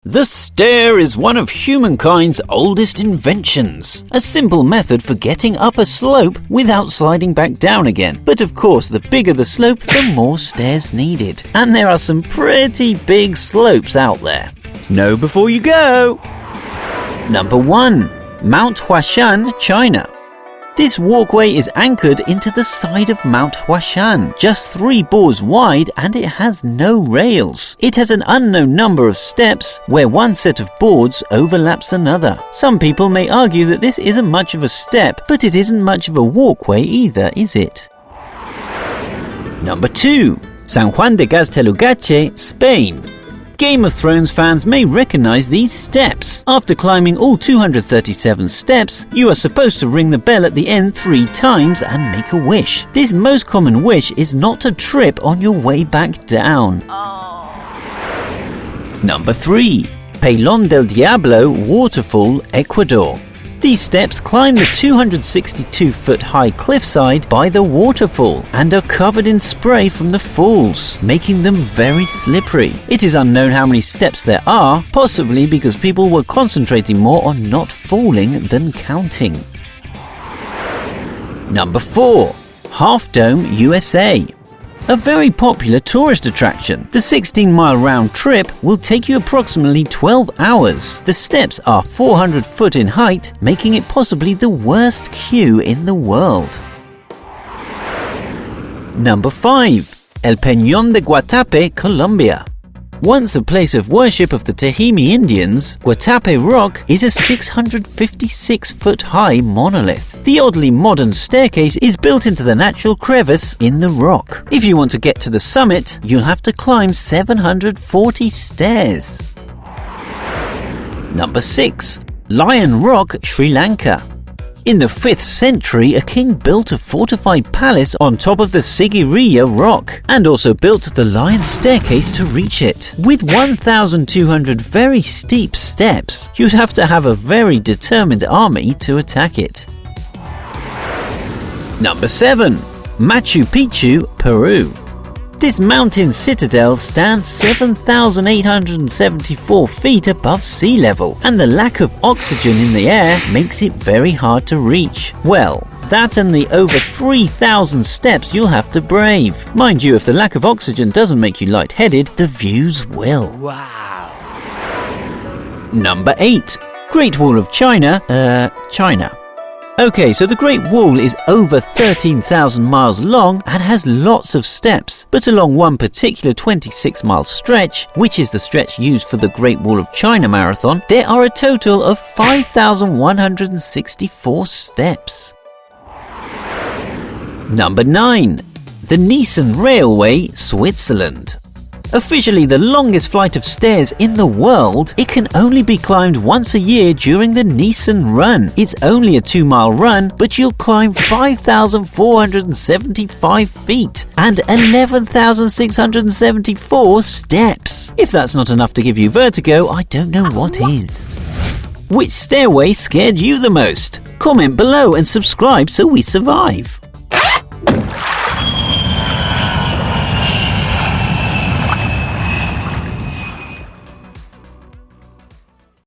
The stair is one of humankind's oldest inventions, a simple method for getting up a slope without sliding back down again. But of course, the bigger the slope, the more stairs needed. And there are some pretty big slopes out there. Know before you go! Number 1. Mount Huashan, China. This walkway is anchored into the side of Mount Huashan, just 3 boards wide, and it has no rails. It has an unknown number of steps where one set of boards overlaps another. Some people may argue that this isn't much of a step, but it isn't much of a walkway either, is it? Number 2. San Juan de Gaztelugatxe, Spain. Game of Thrones fans may recognize these steps. After climbing all 237 steps, you are supposed to ring the bell at the end 3 times and make a wish. This most common wish is not to trip on your way back down. Number 3. Pelón del Diablo, Waterfall, Ecuador. These steps climb the 262-foot-high cliffside by the waterfall and are covered in spray from the falls, making them very slippery. It is unknown how many steps there are, possibly because people were concentrating more on not falling than counting. Number 4. Half Dome, USA. A very popular tourist attraction. The 16-mile round trip will take you approximately 12 hours. The steps are 400 foot in height, making it possibly the worst queue in the world. Number 5. El Peñón de Guatape, Colombia. Once a place of worship of the Tahimi Indians, Guatape Rock is a 656-foot-high monolith. The oddly modern staircase is built into the natural crevice in the rock. If you want to get to the summit, you'll have to climb 740 stairs. Number 6. Lion Rock, Sri Lanka. In the 5th century, a king built a fortified palace on top of the Sigiriya rock, and also built the lion staircase to reach it. With 1,200 very steep steps, you'd have to have a very determined army to attack it. Number 7. Machu Picchu, Peru. This mountain citadel stands 7,874 feet above sea level, and the lack of oxygen in the air makes it very hard to reach. Well, that and the over 3,000 steps you'll have to brave. Mind you, if the lack of oxygen doesn't make you lightheaded, the views will. Wow! Number 8. Great Wall of China, China. Okay, so the Great Wall is over 13,000 miles long and has lots of steps, but along one particular 26-mile stretch, which is the stretch used for the Great Wall of China Marathon, there are a total of 5,164 steps. Number 9. The Nissen Railway, Switzerland. Officially the longest flight of stairs in the world, it can only be climbed once a year during the Nissen Run. It's only a 2-mile run, but you'll climb 5,475 feet and 11,674 steps. If that's not enough to give you vertigo, I don't know what is. Which stairway scared you the most? Comment below and subscribe so we survive.